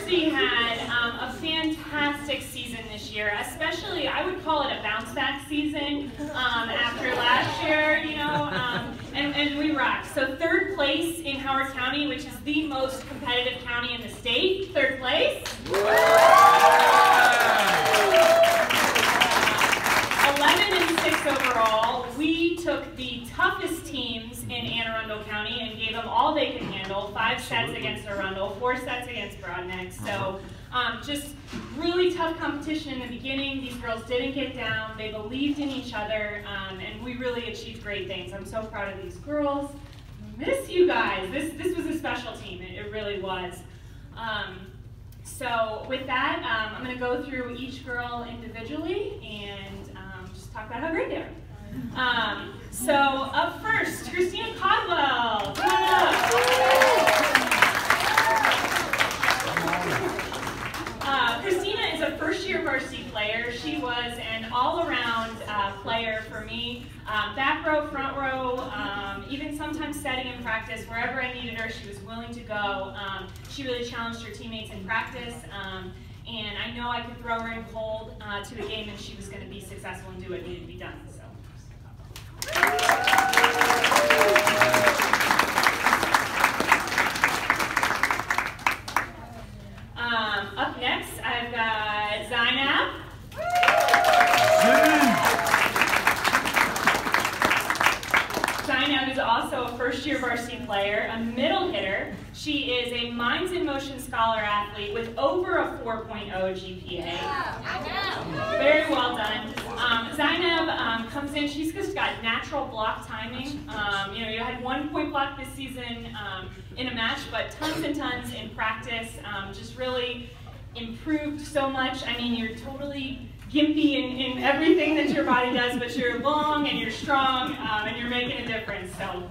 Varsity had a fantastic season this year, especially, I would call it a bounce-back season after last year, you know, and we rocked. So 3rd place in Howard County, which is the most competitive county in the state, 3rd place. 11-6 overall. We took the toughest teams in Anne Arundel County and gave them all they could handle. 5 sets against Arundel, 4 sets against Broadneck. So just really tough competition in the beginning. These girls didn't get down. They believed in each other, and we really achieved great things. I'm so proud of these girls. Miss you guys. This was a special team. It really was. So with that, I'm going to go through each girl individually and just talk about how great they are. So up first, Christina Codwell. Come on up. Christina is a first-year varsity player. She was an all-around player for me. Back row, front row, even sometimes setting in practice. Wherever I needed her, she was willing to go. She really challenged her teammates in practice. And I know I could throw her in cold to a game and she was going to be successful and do what needed to be done. So. Up next, I've got Zainab. Zainab is also a first-year varsity player, a middle hitter. She is a Minds in Motion Scholar athlete with over a 4.0 GPA. Yeah, very well done. Zainab comes in, she's just got natural block timing. You know, you had 1 point block this season in a match, but tons and tons in practice. Just really improved so much. I mean, you're totally gimpy in everything that your body does, but you're long and you're strong and you're making a difference. So,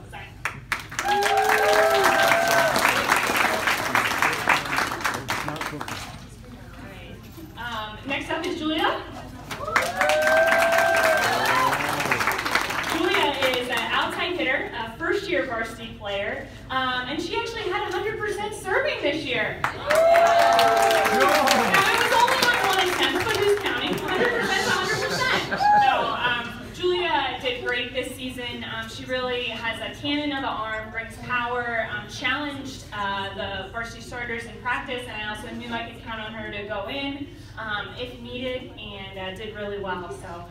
next up is Julia. Julia is an outside hitter, a first-year varsity player, and she actually had 100% serving this year. Now, it was only on 1 attempt, but who's counting? 100% is 100%. So, Julia did great this season. She really has a cannon of the arm, brings power, challenged the varsity starters in practice, and I also knew I could count on her to go in if needed, and did really well. So,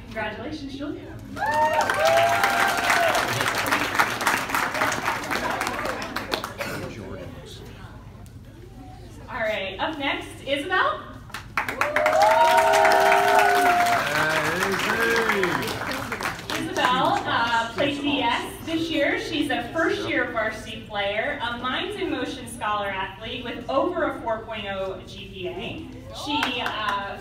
congratulations, Julia. All right, up next, Isabel. Isabel plays DS this year. She's a first-year varsity player, a Minds in Motion Scholar athlete with over a 4.0 GPA. She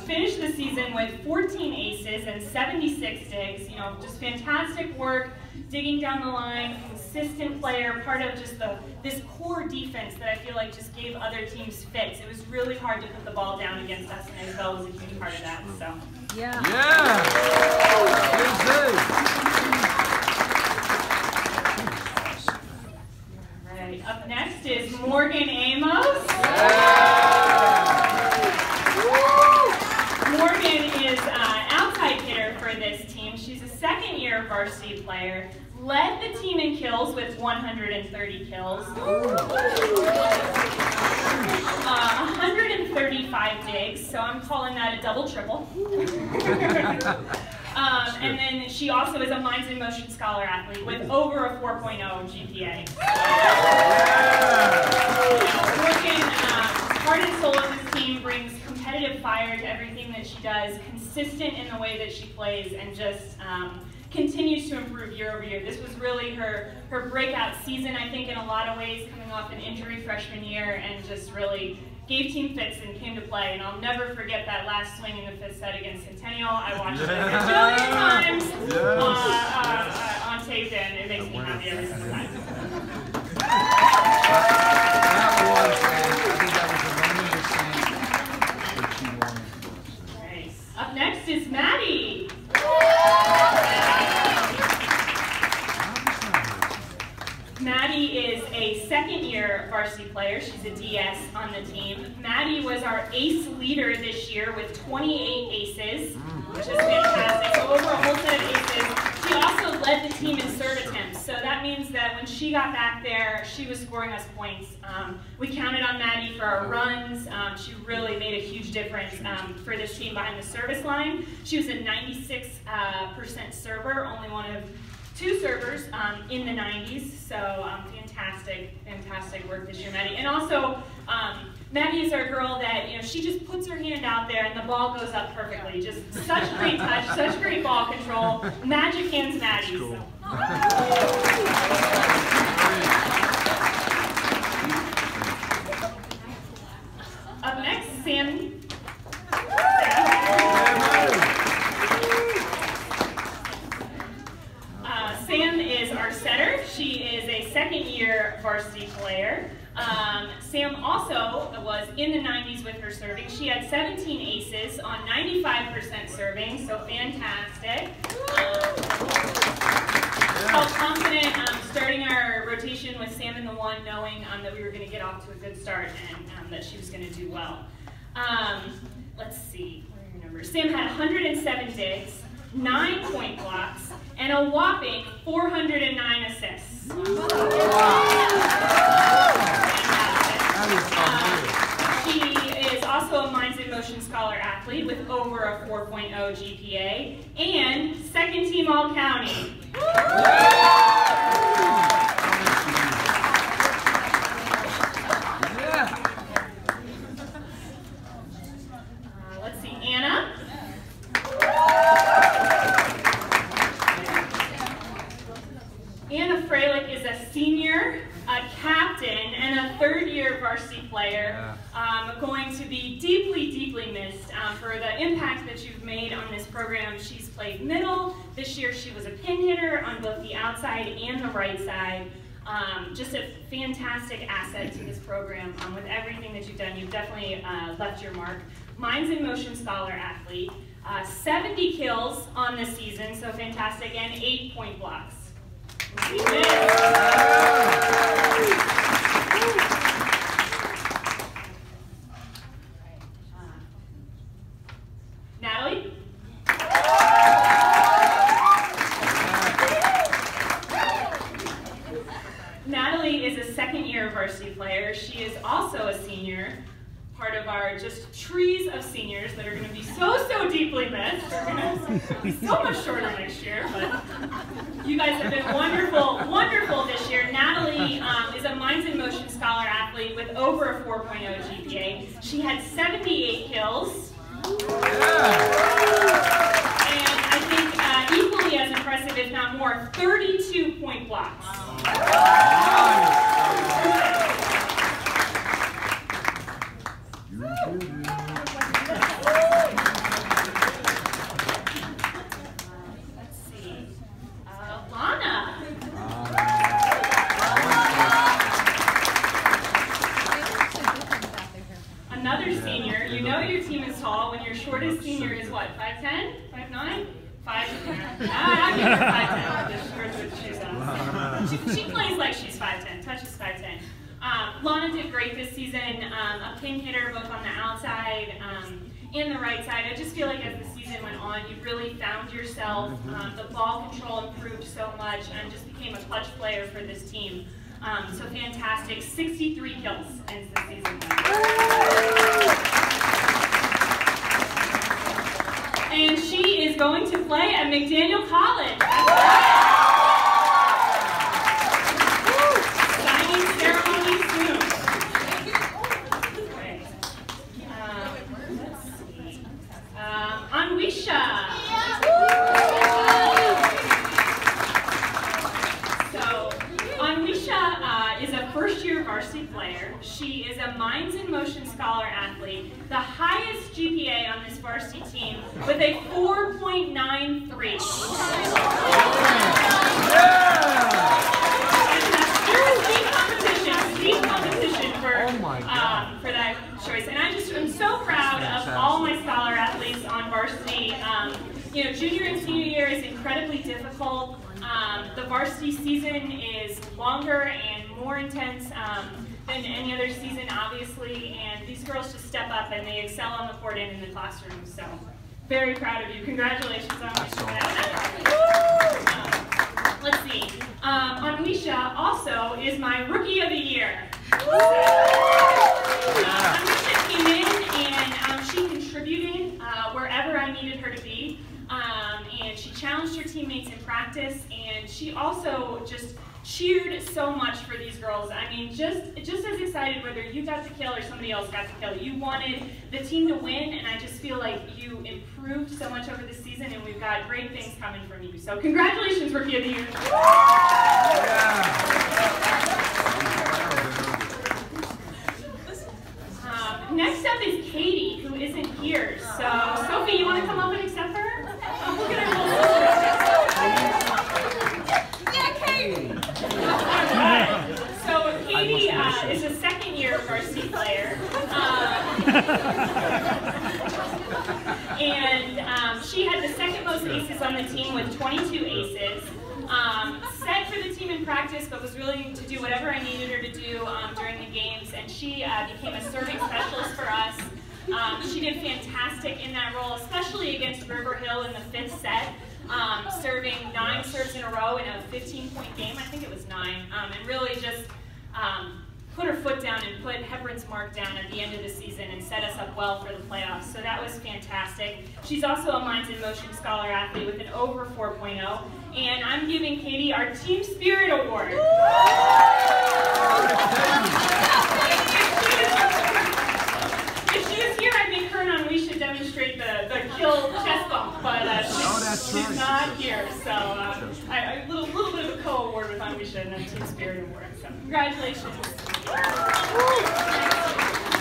finished the season with 14 aces and 76 digs. You know, just fantastic work, digging down the line, consistent player, part of just this core defense that I feel like just gave other teams fits. It was really hard to put the ball down against us, and Isabel was a huge part of that. So. Yeah. All right. Up next is Morgan Amos. Morgan is an outside hitter for this team. She's a second-year varsity player. Led the team in kills with 130 kills. 135 digs, so I'm calling that a double-triple. And then she also is a Minds in Motion Scholar athlete with over a 4.0 GPA. Morgan, heart and soul of this team, brings competitive fire to everything that she does, consistent in the way that she plays, and just continues to improve year over year. This was really her breakout season, I think, in a lot of ways, coming off an injury freshman year, and just really gave team fits and came to play. And I'll never forget that last swing in the 5th set against Centennial. I watched it a million times on tape, and it makes me happy every single time. Nice. Up next is Maddie. Maddie is a second-year varsity player. She's a DS. guest on the team. Maddie was our ace leader this year with 28 aces, which is fantastic. So over a whole set of aces. She also led the team in serve attempts. So that means that when she got back there, she was scoring us points. We counted on Maddie for our runs. She really made a huge difference for this team behind the service line. She was a 96% server, only one of 2 servers in the 90s, so fantastic work this year, Maddie. And also, Maddie is our girl that, she just puts her hand out there and the ball goes up perfectly. Just such great touch, such great ball control. Magic hands, Maddie. Cool. Up next, Sam. Sam is our setter. She is a second-year varsity player. Sam also was in the 90s with her serving. She had 17 aces on 95% serving, so fantastic. Felt confident starting our rotation with Sam in the 1, knowing that we were going to get off to a good start and that she was going to do well. Let's see, what are your numbers? Sam had 107 digs, 9 point blocks, and a whopping 409 assists. She is also a Minds in Motion Scholar athlete with over a 4.0 GPA and second team All-County. Let's see, Anna. Anna Freilich is a senior, a captain, and a third-year varsity player, going to be deeply missed for the impact that you've made on this program. She's played middle. This year she was a pin hitter on both the outside and the right side. Just a fantastic asset to this program. With everything that you've done, you've definitely left your mark. Minds in Motion Scholar athlete, 70 kills on the season, so fantastic, and 8 point blocks. Natalie? Natalie is a second-year varsity player. She is also a senior, part of our just trees of seniors that are going to be so deeply missed. We're going to be so much shorter next year, but you guys have been wonderful this year. Natalie is a Minds in Motion Scholar athlete with over a 4.0 GPA. She had 78 kills. And I think equally as impressive, if not more, 32 point blocks. Let's see. Lana. Another senior. You know your team is tall when your shortest senior is what, 5'10", 5'9"? 5'10". I'll give her 5'10" with shoes on. She plays like she's 5'10", touches 5'10". Lana did great this season, a pin hitter both on the outside and the right side. I just feel like as the season went on, you really found yourself. The ball control improved so much and just became a clutch player for this team. So fantastic, 63 kills ends the season. And she is going to play at McDaniel College. Signing ceremony soon. Okay. Let's see. Anwisha. So, Anwisha is a first-year varsity player. She is a Minds in Motion Scholar athlete, the highest GPA on this varsity team with a 4.93. Steep competition for that choice. And I'm so proud of all my scholar athletes on varsity. Junior and senior year is incredibly difficult. The varsity season is longer and more intense than any other season, obviously, and these girls just step up and they excel on the court and in the classroom, so very proud of you. Congratulations on that. Let's see. Anisha also is my Rookie of the Year. Anisha came in and she contributed wherever I needed her to be, and she challenged her teammates in practice, and she also just cheered so much for these girls. I mean, just as excited whether you got the kill or somebody else got the kill. You wanted the team to win, and I just feel like you improved so much over the season, and we've got great things coming from you. So congratulations, Rookie of the Year. Next up is Katie, who isn't here. So, Sophie, you want to come up and accept her? Look at her little sister. Yeah, Katie! Alright. So, Katie is a second-year varsity player. And she had the second most aces on the team with 22 aces. Set for the team in practice, but was willing to do whatever I needed her to do during the games, and she became a serving specialist for us. She did fantastic in that role, especially against River Hill in the 5th set, serving 9 serves in a row in a 15-point game. I think it was 9, and really just put her foot down and put Hebron's mark down at the end of the season and set us up well for the playoffs. So that was fantastic. She's also a Minds in Motion Scholar athlete with an over 4.0. And I'm giving Katie our Team Spirit Award. If she was here, I think her and Anisha demonstrate the kill chest bump, but she's not here. So a little bit of a co-award with Anisha and then Team Spirit Award. So congratulations.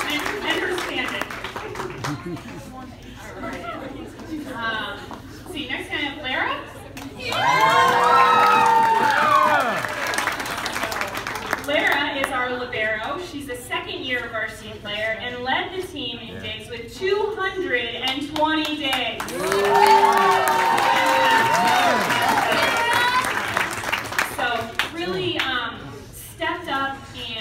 And her standing. All right. Let's see, next time I have Lara. Lara is our libero. She's a second-year varsity player and led the team in digs with 220 digs. So really stepped up and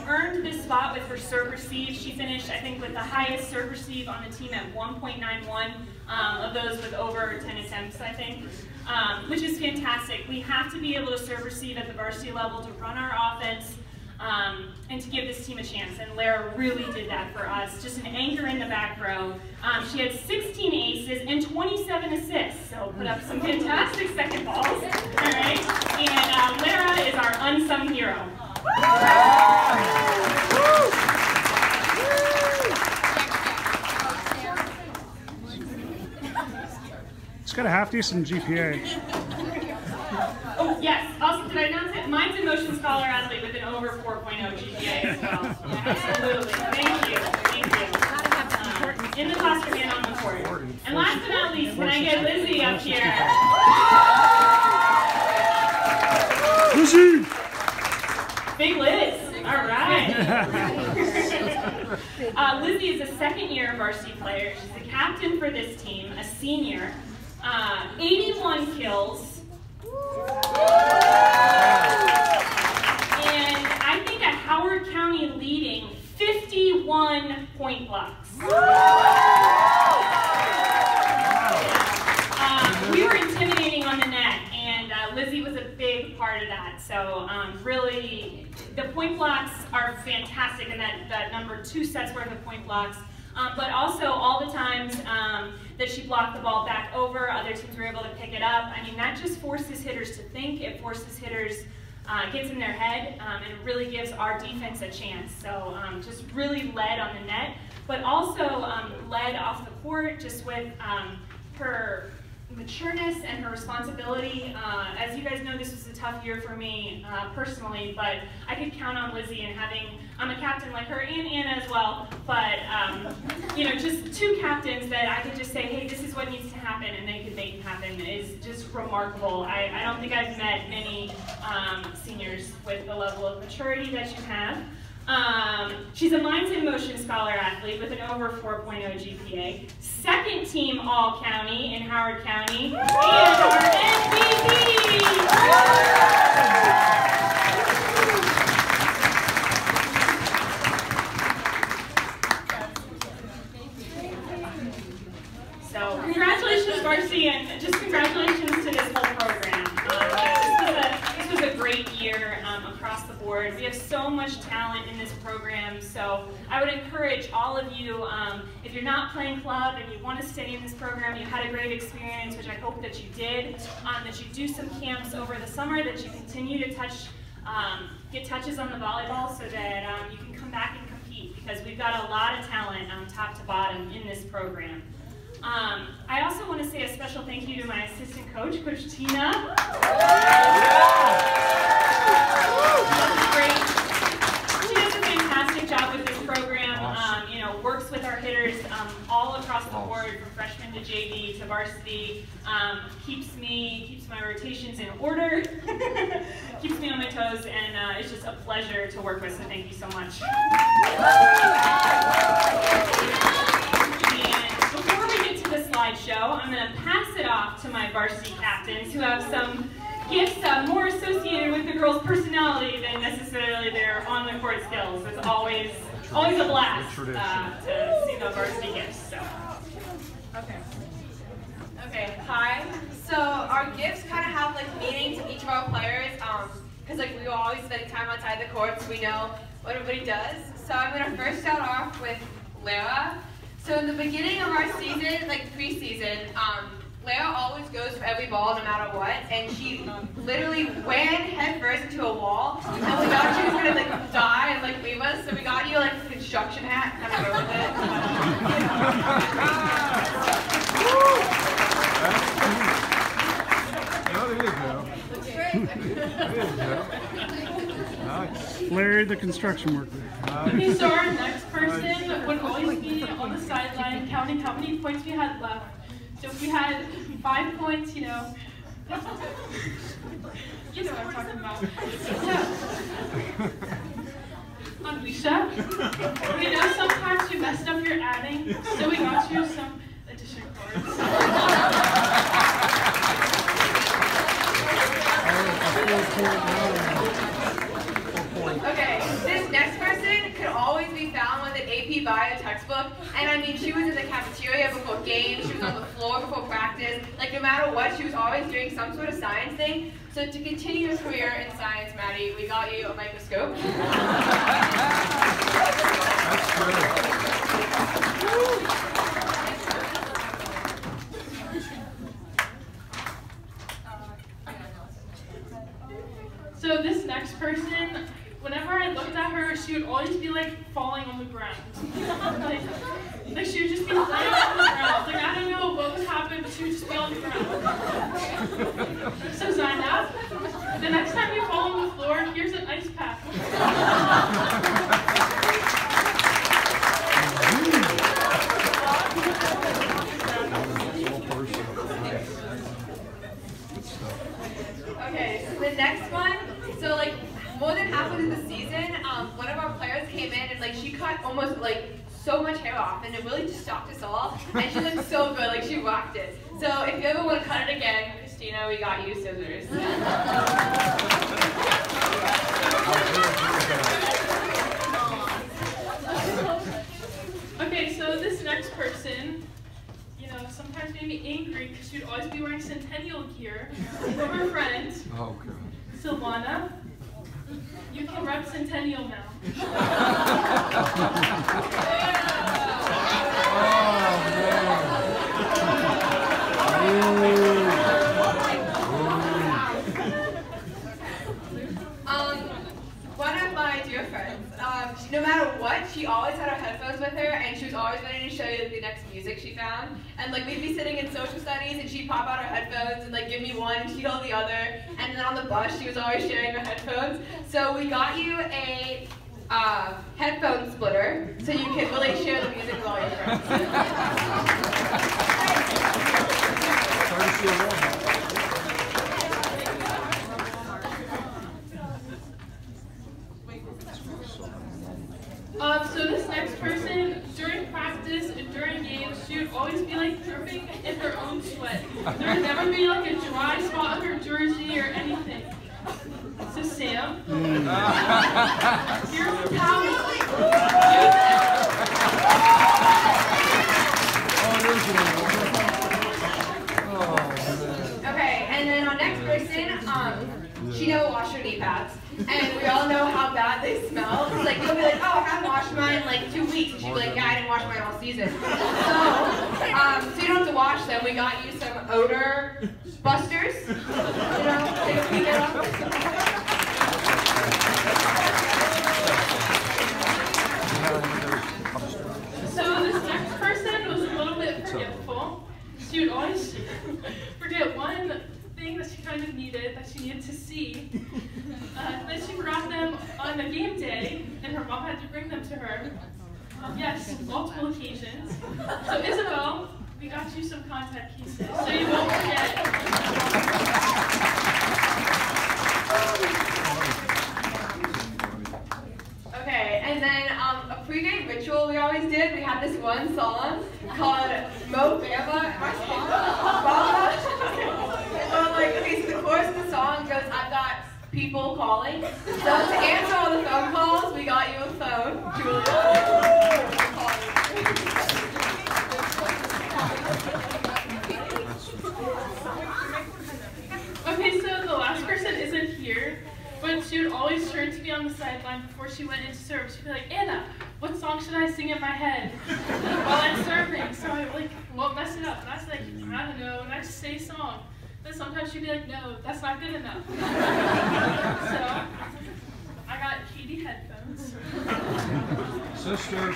earned this spot with her serve receive. She finished, I think, with the highest serve receive on the team at 1.91 of those with over 10 attempts, I think. Which is fantastic. We have to be able to serve receive at the varsity level to run our offense and to give this team a chance. And Lara really did that for us. Just an anchor in the back row. She had 16 aces and 27 assists. So put up some fantastic second balls. All right. And Lara is our unsung hero. It's got a half-decent GPA. Oh, yes. Also, did I announce it? Minds in Motion Scholar athlete with an over 4.0 GPA as well. Absolutely. Thank you. Thank you. In the classroom and on the court. And last but not least, can I get Lizzie up here? Lizzie! Big Liz. All right. Lizzie is a second-year varsity player. She's the captain for this team, a senior. 81 kills. And I think a Howard County leading 51 point blocks. We were intimidating on the net, and Lizzie was a big part of that. So really, the point blocks are fantastic, and that number 2 sets worth of point blocks. But also all the times that she blocked the ball back over, other teams were able to pick it up. I mean, that just forces hitters to think. It forces hitters, gets in their head, and it really gives our defense a chance. So just really led on the net, but also led off the court just with her matureness and her responsibility. As you guys know, this was a tough year for me personally, but I could count on Lizzie and I'm a captain like her and Anna as well, but just 2 captains that I could just say, hey, this is what needs to happen, and they could make it happen is just remarkable. I don't think I've met many seniors with the level of maturity that you have. She's a Minds in Motion Scholar athlete with an over 4.0 GPA, second team All-County in Howard County, and our MVP! Varsity, and just congratulations to this whole program. This was a great year across the board. We have so much talent in this program, so I would encourage all of you, if you're not playing club and you want to stay in this program, you had a great experience, which I hope that you did, that you do some camps over the summer, that you continue to get touches on the volleyball so that you can come back and compete, because we've got a lot of talent top to bottom in this program. I also want to say a special thank you to my assistant coach, Coach Tina. Great. She does a fantastic job with this program. You know, works with our hitters all across the board, from freshman to JV to varsity. Keeps my rotations in order. Keeps me on my toes, and it's just a pleasure to work with. So thank you so much. Slideshow. I'm going to pass it off to my varsity captains, who have some gifts more associated with the girls' personality than necessarily their on-the-court skills. It's always a blast to see the varsity gifts. So. Okay. Hi. So our gifts kind of have like meaning to each of our players, because like we always spend time outside the court, so we know what everybody does. So I'm going to first start off with Lara. So in the beginning of our season, like preseason, Lara always goes for every ball no matter what, and she literally ran headfirst into a wall, and we thought she was gonna like die and like leave us, so we got you like a construction hat, kind of go Nice. Larry, the construction worker. Okay, so our next person would always be on the sideline counting how many points we had left. So if we had 5 points, you know what I'm talking about. Alicia, we know sometimes you messed up your adding, so we got you some addition cards. Okay, this next person could always be found with an AP Bio textbook, and I mean, she was in the cafeteria before games, she was on the floor before practice, like no matter what, she was always doing some sort of science thing. So to continue your career in science, Maddie, we got you a microscope. That's great. So this next person, whenever I looked at her, she would always be like falling on the ground. like she would just be laying on the ground. Like I don't know what would happen, but she would just be on the ground. So Zainab, the next time you fall on the floor, here's an ice pack. Okay, the next one, so like more than halfway through the season, one of our players came in and like she cut almost like so much hair off, and it really just shocked us all, and she looked so good, like she rocked it. So if you ever want to cut it again, Christina, we got you scissors. Okay, so this next person, you know, sometimes made me angry because she'd always be wearing Centennial gear from her friend, Oh, God. Silvana. You can rep Centennial now. One of my dear friends, no matter what, she always had her headphones with her, and she was always ready to show you the next music she found. And like we'd be sitting in social studies, and she'd pop out her headphones and like give me one, she'd hold the other, and then on the bus she was always sharing her headphones. So we got you a headphone splitter, so you can really share the music with all your friends. Sorry to see you alone. So this next person, during practice and during games, she would always be like dripping in her own sweat. There would never be like a dry spot on her jersey or anything. So Sam, here's the towel. like 2 weeks, and she'd be like, yeah, I didn't wash mine all season. So you don't have to wash them. We got you some odor busters. You know, take a peek at them. So this next person was a little bit forgetful. She would always forget one thing that she kind of needed, that she needed to see. Then she forgot them on a game day, and her mom had to bring them to her. Yes, multiple occasions. So Isabel, we got you some contact pieces, so you won't forget. Okay, and then a pregame ritual we always did. We had this one song called Mo Bama. Am I saying Bama? Well, like, okay, so the chorus of the song goes, I've got people calling. So to answer all the phone calls, we got you a phone, Julia. Okay, so the last person isn't here, but she would always turn to me on the sideline before she went into serve. She'd be like, Anna, what song should I sing in my head while I'm serving? So I like won't mess it up. And I was like, I don't know, and I just say a song. Then sometimes she'd be like, no, that's not good enough. So I got Katie headphones. Sister.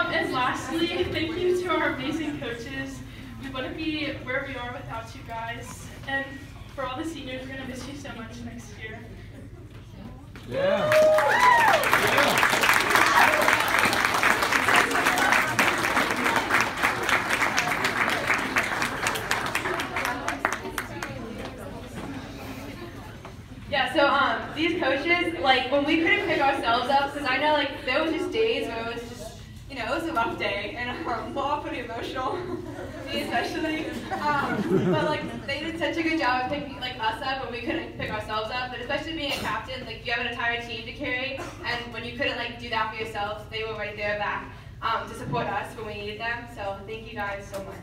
And lastly, thank you to our amazing coaches. We wouldn't be where we are without you guys. And for all the seniors, we're going to miss you so much next year. Yeah. Yeah, so these coaches, like, when we couldn't pick ourselves up, because I know, like, there was just days where it was just, you know, it was a rough day, and we're all pretty emotional, me especially. But, like, they did such a good job of picking, like, us up when we couldn't pick ourselves up, but especially being a captain, like, you have an entire team to carry, and when you couldn't, like, do that for yourselves, they were right there back to support us when we needed them, so thank you guys so much.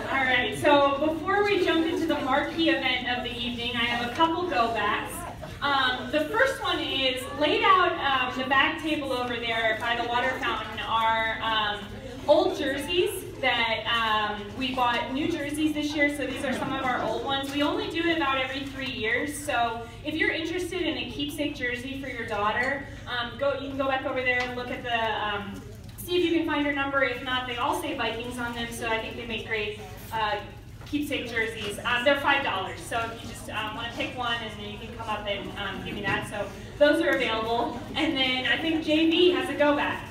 All right, so before we jump into the marquee event of the evening, I have a couple go-backs. The first one is laid out the back table over there by the water fountain are old jerseys that we bought new jerseys this year, so these are some of our old ones. We only do it about every 3 years, so if you're interested in a keepsake jersey for your daughter, you can go back over there and look at the see if you can find her number. If not, they all say Vikings on them, so I think they make great keepsake jerseys. They're $5, so if you just want to pick one, and then you can come up and give me that. So those are available. And then I think JV has a go back.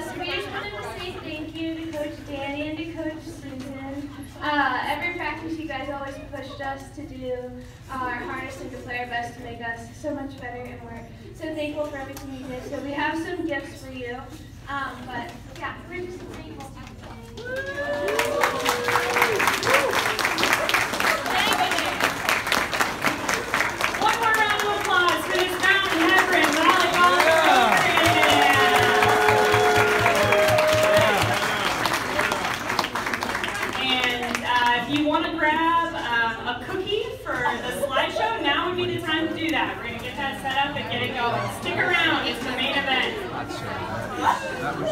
So we just wanted to say thank you to Coach Danny and to Coach Susan. Every practice you guys always pushed us to do our hardest and to play our best to make us so much better, and we're so thankful for everything you did. So we have some gifts for you. But yeah, we're just thankful. One more round of applause for this Mountain Hebron volleyball program. And if you want to grab a cookie for the slideshow, now would be the time to do that. We're going to get that set up and get it going. Stick around, it's the main event. That was